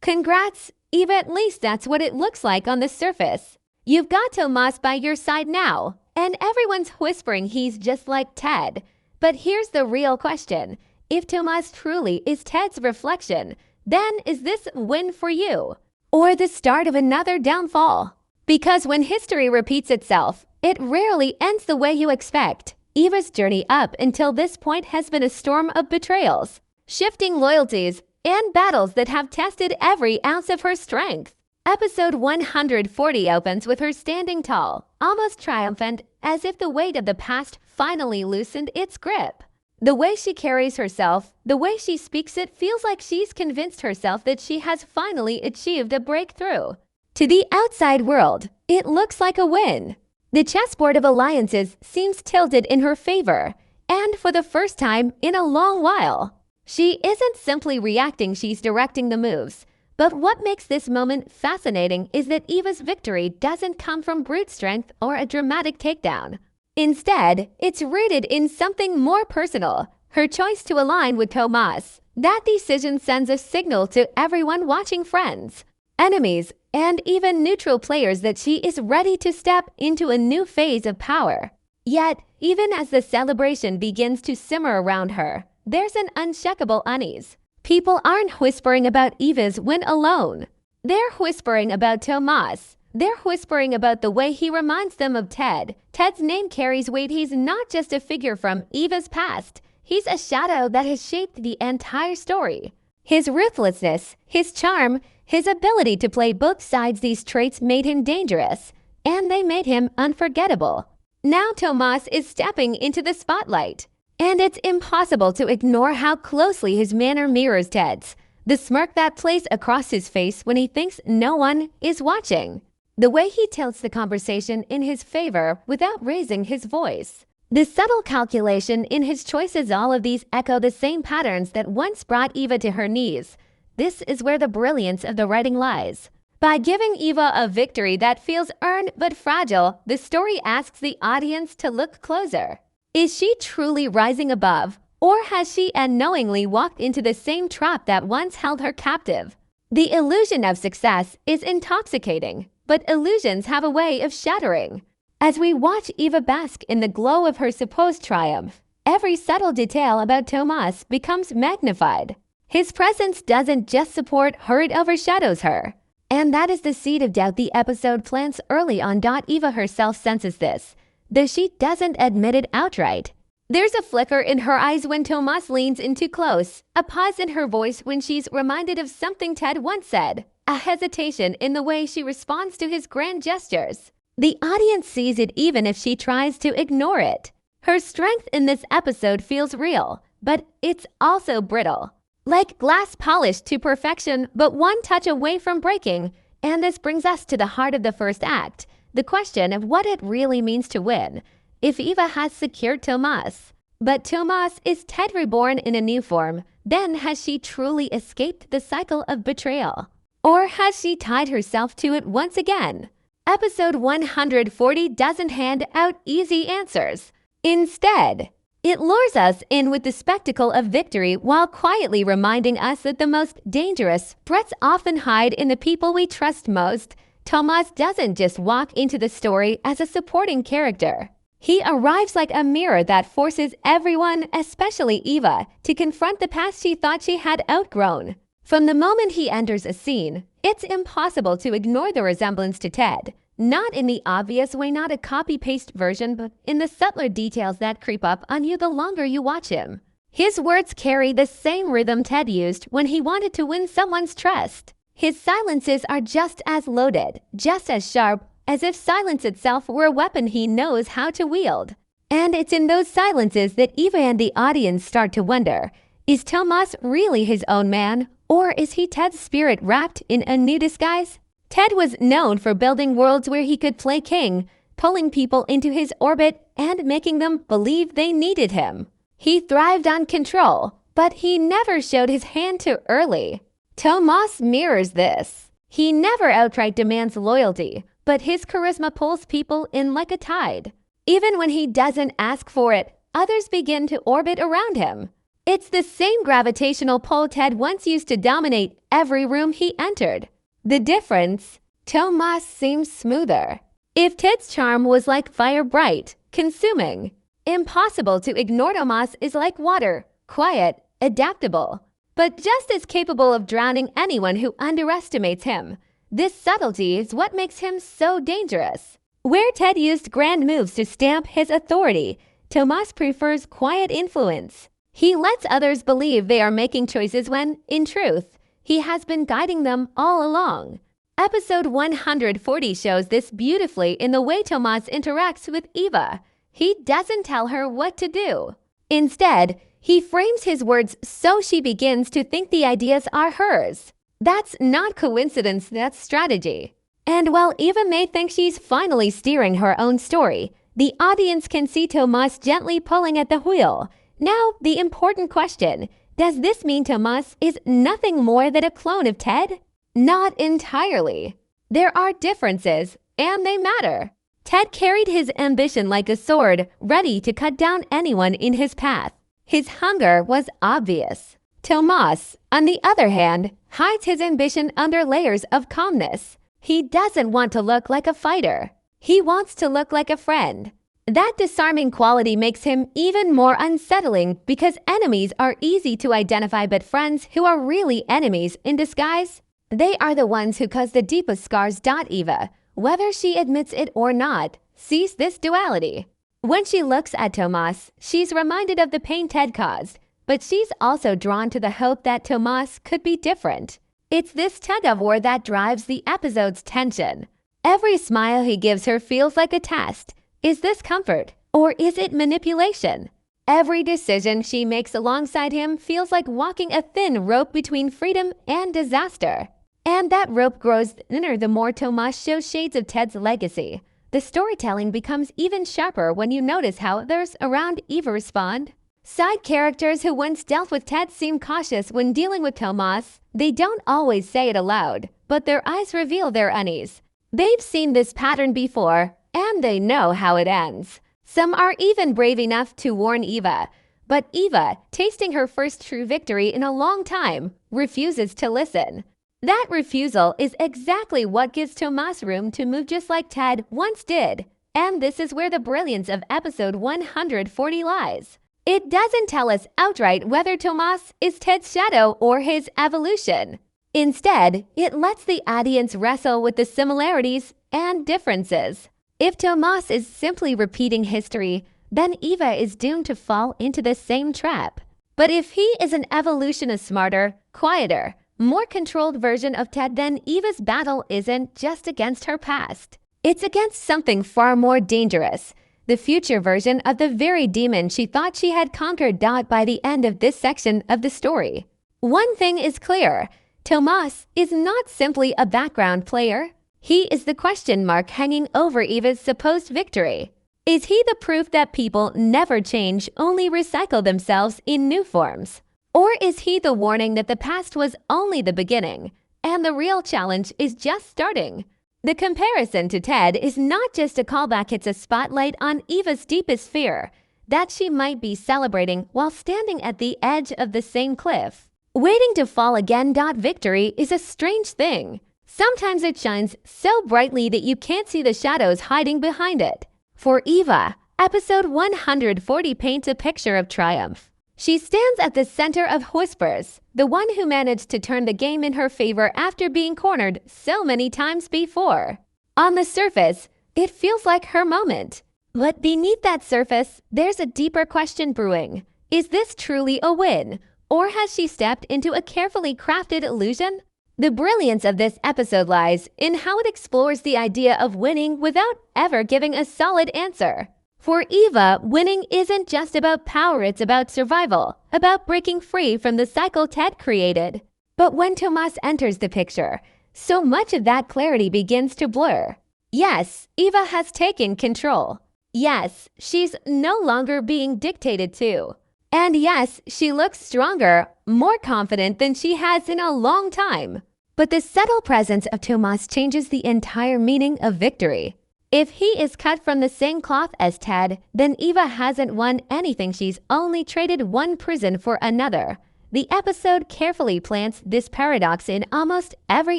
Congrats, Eva, at least that's what it looks like on the surface. You've got Tomas by your side now, and everyone's whispering he's just like Ted. But here's the real question. If Tomas truly is Ted's reflection, then is this a win for you? Or the start of another downfall? Because when history repeats itself, it rarely ends the way you expect. Eva's journey up until this point has been a storm of betrayals, shifting loyalties, and battles that have tested every ounce of her strength. Episode 140 opens with her standing tall, almost triumphant, as if the weight of the past finally loosened its grip. The way she carries herself, the way she speaks, it feels like she's convinced herself that she has finally achieved a breakthrough. To the outside world, it looks like a win. The chessboard of alliances seems tilted in her favor, and for the first time in a long while. She isn't simply reacting, she's directing the moves. But what makes this moment fascinating is that Eva's victory doesn't come from brute strength or a dramatic takedown. Instead, it's rooted in something more personal, her choice to align with Tomas. That decision sends a signal to everyone watching, friends, enemies, and even neutral players, that she is ready to step into a new phase of power. Yet, even as the celebration begins to simmer around her, there's an unshakable unease. People aren't whispering about Eva's win alone. They're whispering about Tomas. They're whispering about the way he reminds them of Ted. Ted's name carries weight. He's not just a figure from Eva's past. He's a shadow that has shaped the entire story. His ruthlessness, his charm, his ability to play both sides, these traits made him dangerous, and they made him unforgettable. Now Tomas is stepping into the spotlight, and it's impossible to ignore how closely his manner mirrors Ted's. The smirk that plays across his face when he thinks no one is watching. The way he tilts the conversation in his favor without raising his voice. The subtle calculation in his choices, all of these echo the same patterns that once brought Eva to her knees. This is where the brilliance of the writing lies. By giving Eva a victory that feels earned but fragile, the story asks the audience to look closer. Is she truly rising above, or has she unknowingly walked into the same trap that once held her captive? The illusion of success is intoxicating, but illusions have a way of shattering. As we watch Eva bask in the glow of her supposed triumph, every subtle detail about Tomas becomes magnified. His presence doesn't just support her, it overshadows her. And that is the seed of doubt the episode plants early on. Eva herself senses this, though she doesn't admit it outright. There's a flicker in her eyes when Tomas leans in too close, a pause in her voice when she's reminded of something Ted once said, a hesitation in the way she responds to his grand gestures. The audience sees it even if she tries to ignore it. Her strength in this episode feels real, but it's also brittle. Like glass polished to perfection, but one touch away from breaking. And this brings us to the heart of the first act, the question of what it really means to win. If Eva has secured Tomas, but Tomas is Ted reborn in a new form, then has she truly escaped the cycle of betrayal? Or has she tied herself to it once again? Episode 140 doesn't hand out easy answers. Instead, it lures us in with the spectacle of victory while quietly reminding us that the most dangerous threats often hide in the people we trust most. Tomas doesn't just walk into the story as a supporting character. He arrives like a mirror that forces everyone, especially Eva, to confront the past she thought she had outgrown. From the moment he enters a scene, it's impossible to ignore the resemblance to Ted. Not in the obvious way, not a copy-paste version, but in the subtler details that creep up on you the longer you watch him. His words carry the same rhythm Ted used when he wanted to win someone's trust. His silences are just as loaded, just as sharp, as if silence itself were a weapon he knows how to wield. And it's in those silences that Eva and the audience start to wonder, is Tomas really his own man, or is he Ted's spirit wrapped in a new disguise? Ted was known for building worlds where he could play king, pulling people into his orbit and making them believe they needed him. He thrived on control, but he never showed his hand too early. Tomas mirrors this. He never outright demands loyalty, but his charisma pulls people in like a tide. Even when he doesn't ask for it, others begin to orbit around him. It's the same gravitational pull Ted once used to dominate every room he entered. The difference? Tomas seems smoother. If Ted's charm was like fire, bright, consuming, impossible to ignore, Tomas is like water, quiet, adaptable, but just as capable of drowning anyone who underestimates him. This subtlety is what makes him so dangerous. Where Ted used grand moves to stamp his authority, Tomas prefers quiet influence. He lets others believe they are making choices when, in truth, he has been guiding them all along. Episode 140 shows this beautifully in the way Tomas interacts with Eva. He doesn't tell her what to do. Instead, he frames his words so she begins to think the ideas are hers. That's not coincidence, that's strategy. And while Eva may think she's finally steering her own story, the audience can see Tomas gently pulling at the wheel. Now, the important question, does this mean Tomas is nothing more than a clone of Ted? Not entirely. There are differences, and they matter. Ted carried his ambition like a sword, ready to cut down anyone in his path. His hunger was obvious. Tomas, on the other hand, hides his ambition under layers of calmness. He doesn't want to look like a fighter. He wants to look like a friend. That disarming quality makes him even more unsettling because enemies are easy to identify, but friends who are really enemies in disguise, they are the ones who cause the deepest scars. Eva, whether she admits it or not, sees this duality. When she looks at Tomas, she's reminded of the pain Ted caused, but she's also drawn to the hope that Tomas could be different. It's this tug-of-war that drives the episode's tension. Every smile he gives her feels like a test. Is this comfort, or is it manipulation? Every decision she makes alongside him feels like walking a thin rope between freedom and disaster. And that rope grows thinner the more Tomas shows shades of Ted's legacy. The storytelling becomes even sharper when you notice how others around Eva respond. Side characters who once dealt with Ted seem cautious when dealing with Tomas. They don't always say it aloud, but their eyes reveal their unease. They've seen this pattern before, and they know how it ends. Some are even brave enough to warn Eva, but Eva, tasting her first true victory in a long time, refuses to listen. That refusal is exactly what gives Tomas room to move just like Ted once did. And this is where the brilliance of episode 140 lies. It doesn't tell us outright whether Tomas is Ted's shadow or his evolution. Instead, it lets the audience wrestle with the similarities and differences. If Tomas is simply repeating history, then Eva is doomed to fall into the same trap. But if he is an evolution, a smarter, quieter, more controlled version of Ted, then Eva's battle isn't just against her past. It's against something far more dangerous. The future version of the very demon she thought she had conquered. By the end of this section of the story, one thing is clear. Tomas is not simply a background player. He is the question mark hanging over Eva's supposed victory. Is he the proof that people never change, only recycle themselves in new forms? Or is he the warning that the past was only the beginning, and the real challenge is just starting? The comparison to Ted is not just a callback, it's a spotlight on Eva's deepest fear, that she might be celebrating while standing at the edge of the same cliff, waiting to fall again. Victory is a strange thing. Sometimes it shines so brightly that you can't see the shadows hiding behind it. For Eva, episode 140 paints a picture of triumph. She stands at the center of Whispers, the one who managed to turn the game in her favor after being cornered so many times before. On the surface, it feels like her moment. But beneath that surface, there's a deeper question brewing. Is this truly a win? Or has she stepped into a carefully crafted illusion? The brilliance of this episode lies in how it explores the idea of winning without ever giving a solid answer. For Eva, winning isn't just about power, it's about survival, about breaking free from the cycle Ted created. But when Tomas enters the picture, so much of that clarity begins to blur. Yes, Eva has taken control. Yes, she's no longer being dictated to. And yes, she looks stronger, more confident than she has in a long time. But the subtle presence of Tomas changes the entire meaning of victory. If he is cut from the same cloth as Ted, then Eva hasn't won anything, she's only traded one prison for another. The episode carefully plants this paradox in almost every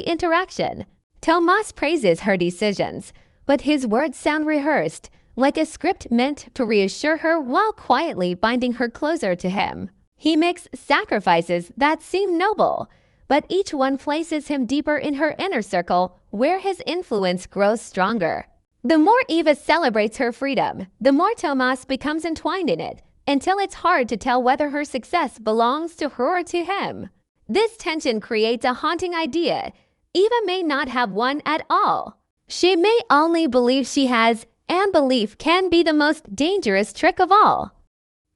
interaction. Tomas praises her decisions, but his words sound rehearsed, like a script meant to reassure her while quietly binding her closer to him. He makes sacrifices that seem noble, but each one places him deeper in her inner circle, where his influence grows stronger. The more Eva celebrates her freedom, the more Tomas becomes entwined in it, until it's hard to tell whether her success belongs to her or to him. This tension creates a haunting idea. Eva may not have won at all. She may only believe she has, and belief can be the most dangerous trick of all.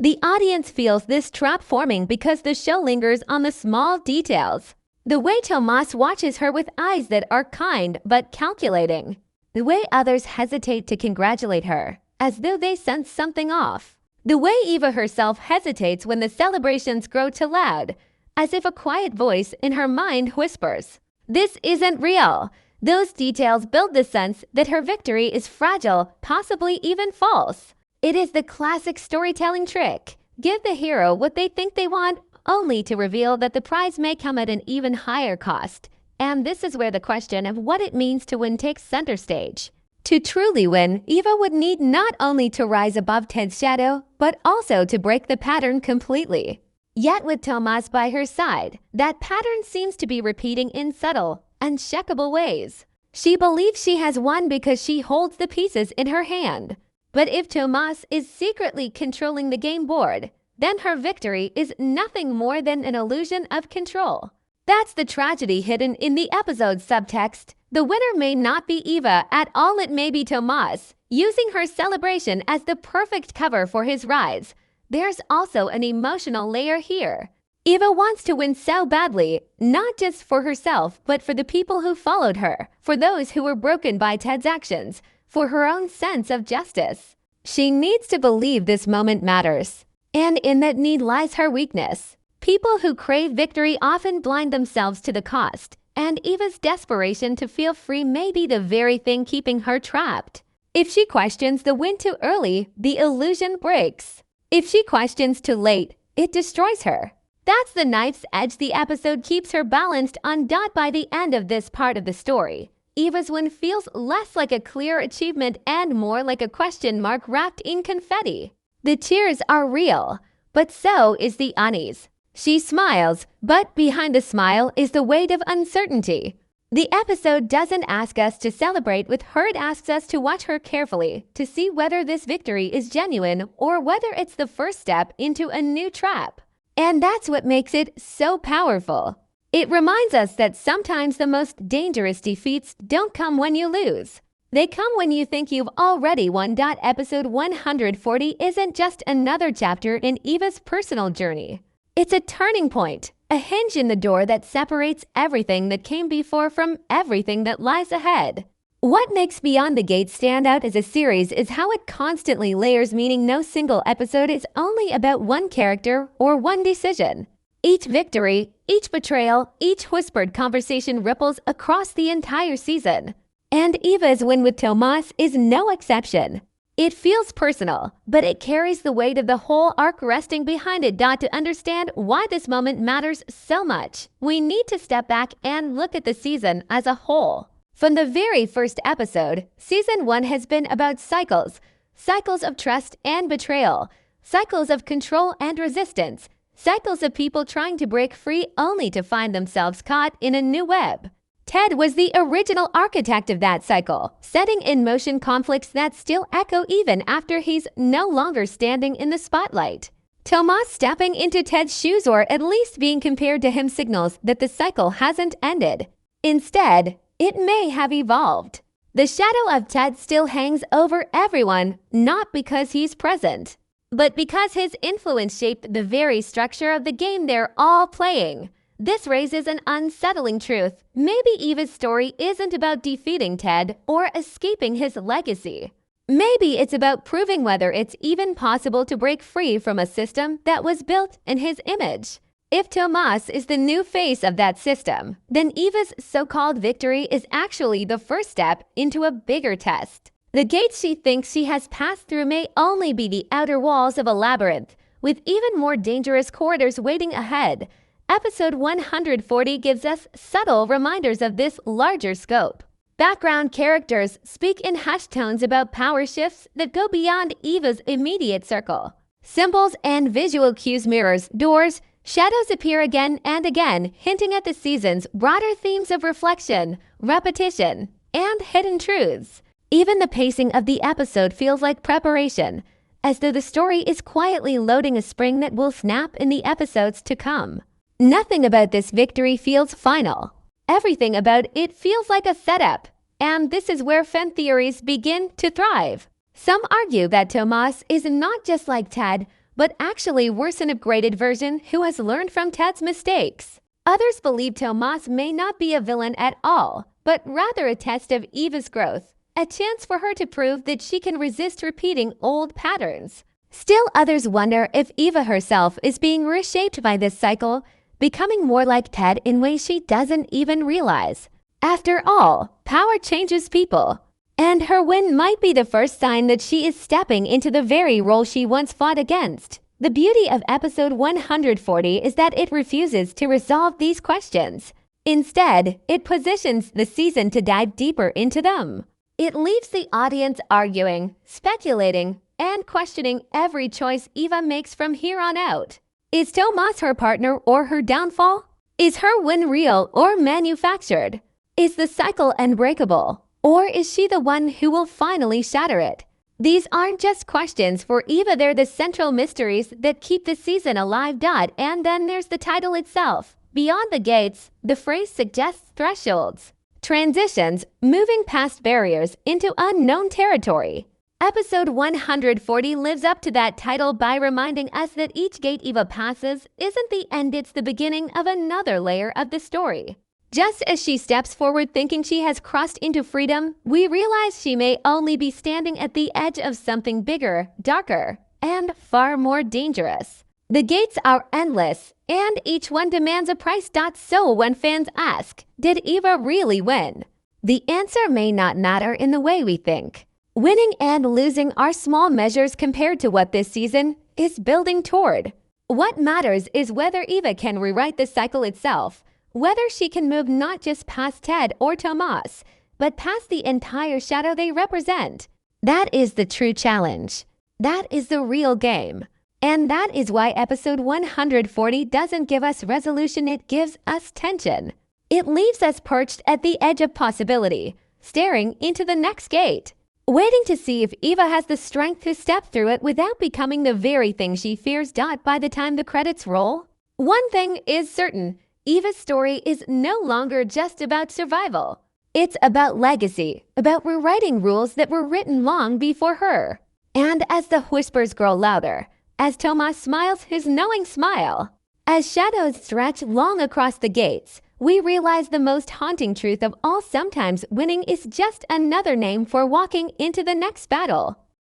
The audience feels this trap forming because the show lingers on the small details. The way Tomas watches her with eyes that are kind but calculating. The way others hesitate to congratulate her, as though they sense something off. The way Eva herself hesitates when the celebrations grow too loud, as if a quiet voice in her mind whispers, "This isn't real." Those details build the sense that her victory is fragile, possibly even false. It is the classic storytelling trick. Give the hero what they think they want, only to reveal that the prize may come at an even higher cost. And this is where the question of what it means to win takes center stage. To truly win, Eva would need not only to rise above Ted's shadow, but also to break the pattern completely. Yet with Tomas by her side, that pattern seems to be repeating in subtle, uncheckable ways. She believes she has won because she holds the pieces in her hand. But if Tomas is secretly controlling the game board, then her victory is nothing more than an illusion of control. That's the tragedy hidden in the episode's subtext. The winner may not be Eva at all, it may be Tomas, using her celebration as the perfect cover for his rise. There's also an emotional layer here. Eva wants to win so badly, not just for herself, but for the people who followed her, for those who were broken by Ted's actions, for her own sense of justice. She needs to believe this moment matters, and in that need lies her weakness. People who crave victory often blind themselves to the cost, and Eva's desperation to feel free may be the very thing keeping her trapped. If she questions the win too early, the illusion breaks. If she questions too late, it destroys her. That's the knife's edge the episode keeps her balanced on. By the end of this part of the story, Eva's win feels less like a clear achievement and more like a question mark wrapped in confetti. The cheers are real, but so is the unease. She smiles, but behind the smile is the weight of uncertainty. The episode doesn't ask us to celebrate with her, it asks us to watch her carefully, to see whether this victory is genuine or whether it's the first step into a new trap. And that's what makes it so powerful. It reminds us that sometimes the most dangerous defeats don't come when you lose. They come when you think you've already won. Episode 140 isn't just another chapter in Eva's personal journey. It's a turning point, a hinge in the door that separates everything that came before from everything that lies ahead. What makes Beyond the Gates stand out as a series is how it constantly layers meaning. No single episode is only about one character or one decision. Each victory, each betrayal, each whispered conversation ripples across the entire season. And Eva's win with Tomas is no exception. It feels personal, but it carries the weight of the whole arc resting behind it. To understand why this moment matters so much, we need to step back and look at the season as a whole. From the very first episode, Season 1 has been about cycles. Cycles of trust and betrayal. Cycles of control and resistance. Cycles of people trying to break free only to find themselves caught in a new web. Ted was the original architect of that cycle, setting in motion conflicts that still echo even after he's no longer standing in the spotlight. Tomas stepping into Ted's shoes, or at least being compared to him, signals that the cycle hasn't ended. Instead, it may have evolved. The shadow of Ted still hangs over everyone, not because he's present, but because his influence shaped the very structure of the game they're all playing. This raises an unsettling truth. Maybe Eva's story isn't about defeating Ted or escaping his legacy. Maybe it's about proving whether it's even possible to break free from a system that was built in his image. If Tomas is the new face of that system, then Eva's so-called victory is actually the first step into a bigger test. The gates she thinks she has passed through may only be the outer walls of a labyrinth, with even more dangerous corridors waiting ahead. Episode 140 gives us subtle reminders of this larger scope. Background characters speak in hushed tones about power shifts that go beyond Eva's immediate circle. Symbols and visual cues, mirrors, doors, shadows appear again and again, hinting at the season's broader themes of reflection, repetition, and hidden truths. Even the pacing of the episode feels like preparation, as though the story is quietly loading a spring that will snap in the episodes to come. Nothing about this victory feels final. Everything about it feels like a setup, and this is where fan theories begin to thrive. Some argue that Tomas is not just like Ted, but actually worse, an upgraded version who has learned from Ted's mistakes. Others believe Tomas may not be a villain at all, but rather a test of Eva's growth, a chance for her to prove that she can resist repeating old patterns. Still, others wonder if Eva herself is being reshaped by this cycle, becoming more like Ted in ways she doesn't even realize. After all, power changes people, and her win might be the first sign that she is stepping into the very role she once fought against. The beauty of episode 140 is that it refuses to resolve these questions. Instead, it positions the season to dive deeper into them. It leaves the audience arguing, speculating, and questioning every choice Eva makes from here on out. Is Tomas her partner or her downfall? Is her win real or manufactured? Is the cycle unbreakable? Or is she the one who will finally shatter it? These aren't just questions for Eva, they're the central mysteries that keep the season alive. And then there's the title itself. Beyond the Gates, the phrase suggests thresholds, transitions, moving past barriers into unknown territory. Episode 140 lives up to that title by reminding us that each gate Eva passes isn't the end, it's the beginning of another layer of the story. Just as she steps forward thinking she has crossed into freedom, we realize she may only be standing at the edge of something bigger, darker, and far more dangerous. The gates are endless, and each one demands a price. So when fans ask, did Eva really win? The answer may not matter in the way we think. Winning and losing are small measures compared to what this season is building toward. What matters is whether Eva can rewrite the cycle itself, whether she can move not just past Ted or Tomas, but past the entire shadow they represent. That is the true challenge. That is the real game. And that is why episode 140 doesn't give us resolution, it gives us tension. It leaves us perched at the edge of possibility, staring into the next gate, waiting to see if Eva has the strength to step through it without becoming the very thing she fears. By the time the credits roll, one thing is certain. Eva's story is no longer just about survival. It's about legacy, about rewriting rules that were written long before her. And as the whispers grow louder, as Tomas smiles his knowing smile, as shadows stretch long across the gates, we realize the most haunting truth of all: sometimes winning is just another name for walking into the next battle.